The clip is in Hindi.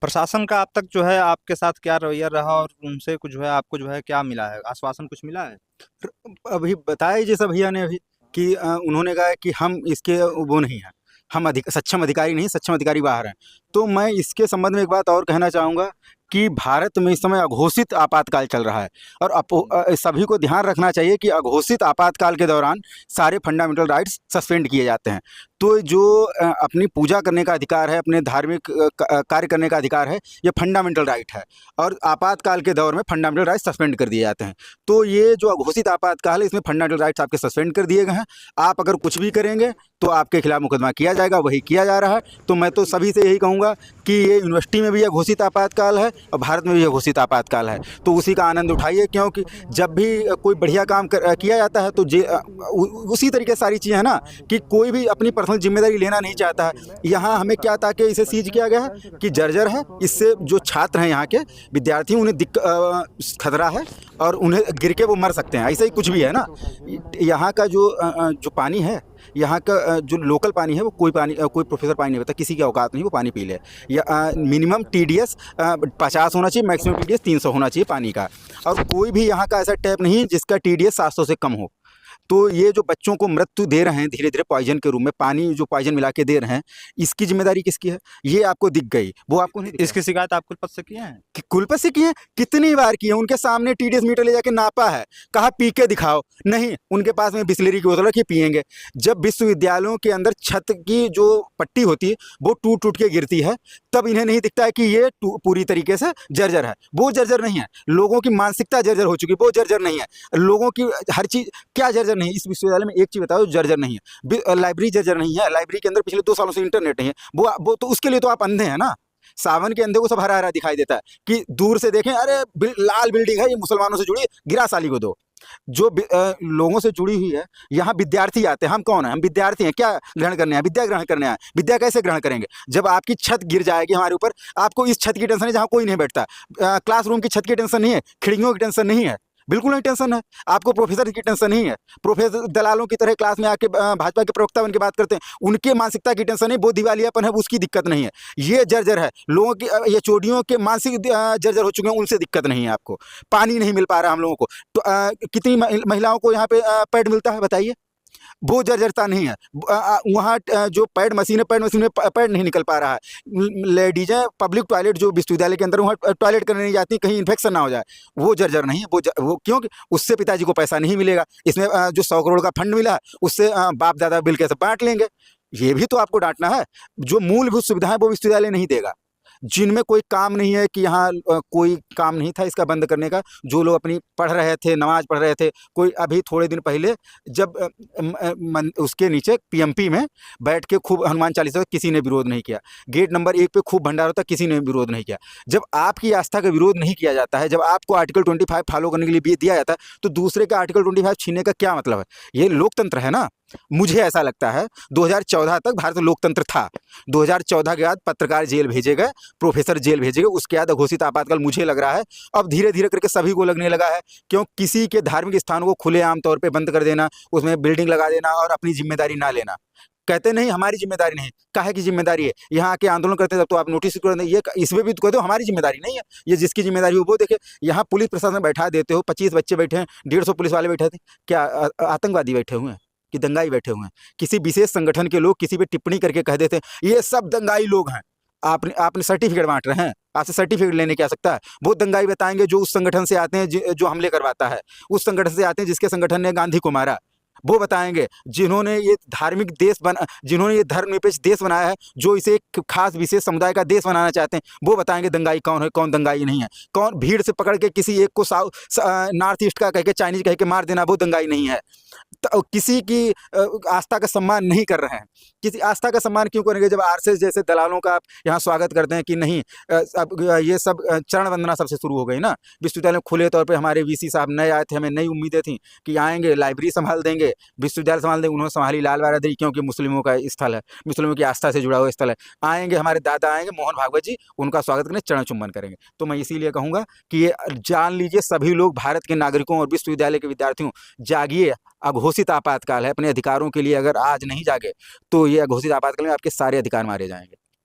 प्रशासन का अब तक जो है आपके साथ क्या रवैया रहा और उनसे कुछ जो है आपको जो है क्या मिला है? आश्वासन कुछ मिला है? अभी बताया ही जैसा भैया ने अभी कि उन्होंने कहा है कि हम इसके वो नहीं हैं, हम सक्षम अधिकारी नहीं, सक्षम अधिकारी बाहर हैं। तो मैं इसके संबंध में एक बात और कहना चाहूँगा कि भारत में इस समय अघोषित आपातकाल चल रहा है और सभी को ध्यान रखना चाहिए कि अघोषित आपातकाल के दौरान सारे फंडामेंटल राइट्स सस्पेंड किए जाते हैं। तो जो अपनी पूजा करने का अधिकार है, अपने धार्मिक कार्य करने का अधिकार है, ये फंडामेंटल राइट है और आपातकाल के दौर में फंडामेंटल राइट्स सस्पेंड कर दिए जाते हैं। तो ये जो अघोषित आपातकाल है, इसमें फंडामेंटल राइट्स आपके सस्पेंड कर दिए गए हैं। आप अगर कुछ भी करेंगे तो आपके खिलाफ मुकदमा किया जाएगा, वही किया जा रहा है। तो मैं तो सभी से यही कहूँगा कि ये यूनिवर्सिटी में भी यह घोषित आपातकाल है और भारत में भी यह घोषित आपातकाल है, तो उसी का आनंद उठाइए। क्योंकि जब भी कोई बढ़िया काम किया जाता है तो उसी तरीके से सारी चीज़ें हैं ना, कि कोई भी अपनी पर्सनल जिम्मेदारी लेना नहीं चाहता है। यहाँ हमें क्या था कि इसे सीज किया गया है कि जर्जर है, इससे जो छात्र हैं यहाँ के विद्यार्थी उन्हें खतरा है और उन्हें गिर के वो मर सकते हैं, ऐसा ही कुछ भी है ना। यहाँ का जो पानी है, यहाँ का जो लोकल पानी है, वो कोई प्रोफेसर पानी नहीं पीता, किसी की औकात नहीं वो पानी पी ले। या मिनिमम TDS 50 होना चाहिए, मैक्सिमम TDS 300 होना चाहिए पानी का। और कोई भी यहाँ का ऐसा टैप नहीं है जिसका TDS 700 से कम हो। तो ये जो बच्चों को मृत्यु दे रहे हैं धीरे धीरे पॉइजन के रूप में, पानी जो पॉइजन मिला के दे रहे हैं, इसकी जिम्मेदारी किसकी है? ये आपको दिख गई, वो आपको नहीं दिख रहा। इसकी शिकायत आप कुलपति से किए हैं? कि कुलपति से किए, कितनी बार किए, उनके सामने TDS मीटर ले जाके नापा है, कहा पी के दिखाओ, नहीं, उनके पास में बिस्लरी की बोतल रखी, पिएंगे। जब विश्वविद्यालयों के अंदर छत की जो पट्टी होती है वो टूट टूट के गिरती है, तब इन्हें नहीं दिखता है कि ये पूरी तरीके से जर्जर है। वो जर्जर नहीं है, लोगों की मानसिकता जर्जर हो चुकी है, वो जर्जर नहीं है। लोगों की हर चीज़ क्या जर्जर नहीं है? इस विश्वविद्यालय में एक चीज़ बताओ जर्जर नहीं है, लाइब्रेरी जर्जर नहीं है, लाइब्रेरी के अंदर पिछले 2 सालों से इंटरनेट नहीं है। वो तो उसके लिए तो आप अंधे हैं ना। सावन के अंधे को सब हरा हरा दिखाई देता है कि दूर से देखें, अरे लाल बिल्डिंग है, ये मुसलमानों से जुड़ी है, गिरा साली को दो। जो लोगों से जुड़ी हुई है, यहाँ विद्यार्थी आते हैं। हम कौन है? हम विद्यार्थी हैं। क्या ग्रहण करने आए? विद्या ग्रहण करने आए। विद्या कैसे ग्रहण करेंगे? जब आपकी छत गिर जाएगी हमारे ऊपर, आपको इस छत की टेंशन है जहाँ कोई नहीं बैठता। क्लासरूम की छत की टेंशन नहीं है, खिड़कियों की टेंशन नहीं है, बिल्कुल नहीं टेंशन है। आपको प्रोफेसर की टेंशन नहीं है, प्रोफेसर दलालों की तरह क्लास में आके भाजपा के प्रवक्ता बन के बात करते हैं, उनके मानसिकता की टेंशन नहीं, वो दिवालियापन है, उसकी दिक्कत नहीं है। ये जर्जर है लोगों की, ये चोटियों के मानसिक जर्जर हो चुके हैं, उनसे दिक्कत नहीं है आपको। पानी नहीं मिल पा रहा हम लोगों को, तो कितनी महिलाओं को यहाँ पे पैड मिलता है बताइए? वो जर्जरता नहीं है। वहाँ जो पैड मशीन है, पैड मशीन में पैड नहीं निकल पा रहा है। लेडीजें पब्लिक टॉयलेट जो विश्वविद्यालय के अंदर, वहाँ टॉयलेट करने नहीं जाती, कहीं इन्फेक्शन ना हो जाए, वो जर्जर नहीं है। वो क्योंकि उससे पिताजी को पैसा नहीं मिलेगा। इसमें जो 100 करोड़ का फंड मिला है, उससे बाप दादा बिल कैसे बांट लेंगे। ये भी तो आपको डांटना है। जो मूलभूत सुविधाएं वो विश्वविद्यालय नहीं देगा, जिनमें कोई काम नहीं है, कि यहाँ कोई काम नहीं था इसका बंद करने का। जो लोग अपनी पढ़ रहे थे, नमाज पढ़ रहे थे, कोई अभी थोड़े दिन पहले जब उसके नीचे PMP में बैठ के खूब हनुमान चालीसा, किसी ने विरोध नहीं किया। गेट नंबर 1 पे खूब भंडारा होता, किसी ने विरोध नहीं किया। जब आपकी आस्था का विरोध नहीं किया जाता है, जब आपको आर्टिकल 25 फॉलो करने के लिए भी दिया जाता है, तो दूसरे का आर्टिकल 25 छीनने का क्या मतलब है? ये लोकतंत्र है ना। मुझे ऐसा लगता है 2014 तक भारत में लोकतंत्र था। 2014 के बाद पत्रकार जेल भेजे गए, प्रोफेसर जेल भेजे गए, उसके बाद घोषित आपातकाल मुझे लग रहा है अब धीरे धीरे करके सभी को लगने लगा है। क्यों? किसी के धार्मिक स्थानों को खुलेआम तौर पे बंद कर देना, उसमें बिल्डिंग लगा देना और अपनी जिम्मेदारी ना लेना। कहते नहीं हमारी जिम्मेदारी नहीं, काहे की जिम्मेदारी है? यहाँ आके आंदोलन करते तब तो आप नोटिस कर दें, ये इसमें भी तो कहते हो हमारी जिम्मेदारी नहीं है। ये जिसकी जिम्मेदारी हो वो देखे। यहाँ पुलिस प्रशासन बैठा देते हो, 25 बच्चे बैठे हैं, 150 पुलिस वाले बैठे थे, क्या आतंकवादी बैठे हुए हैं कि दंगाई बैठे हुए हैं? किसी विशेष संगठन के लोग किसी पे टिप्पणी करके कह देते हैं ये सब दंगाई लोग हैं। आपने सर्टिफिकेट बांट रहे हैं, आपसे सर्टिफिकेट लेने की आ सकता है? वो दंगाई बताएंगे जो उस संगठन से आते हैं, जो हमले करवाता है, उस संगठन से आते हैं जिसके संगठन ने गांधी को मारा। वो बताएंगे जिन्होंने ये जिन्होंने ये धर्मनिरपेक्ष देश बनाया है, जो इसे एक खास विशेष समुदाय का देश बनाना चाहते हैं, वो बताएंगे दंगाई कौन है, कौन दंगाई नहीं है। कौन भीड़ से पकड़ के किसी एक को नॉर्थ ईस्ट का कह के, चाइनीज कह के मार देना, वो दंगाई नहीं है। तो किसी की आस्था का सम्मान नहीं कर रहे हैं। किसी आस्था का सम्मान क्यों करेंगे जब RSS जैसे दलालों का आप यहाँ स्वागत करते हैं कि नहीं? अब ये सब चरण वंदना सबसे शुरू हो गई ना। विश्वविद्यालय खुले तौर पे हमारे VC साहब नए आए थे, हमें नई उम्मीदें थी कि आएंगे, लाइब्रेरी संभाल देंगे, विश्वविद्यालय संभाल देंगे। उन्होंने संभाली लाल बहादुरी, क्योंकि मुस्लिमों का स्थल है, मुस्लिमों की आस्था से जुड़ा हुआ स्थल है। आएंगे हमारे दादा आएंगे, मोहन भागवत जी, उनका स्वागत करेंगे, चरण चुम्बन करेंगे। तो मैं इसीलिए कहूँगा कि ये जान लीजिए सभी लोग, भारत के नागरिकों और विश्वविद्यालय के विद्यार्थियों, जागिए। अघोषित आपातकाल है, अपने अधिकारों के लिए अगर आज नहीं जागे तो ये अघोषित आपातकाल में आपके सारे अधिकार मारे जाएंगे।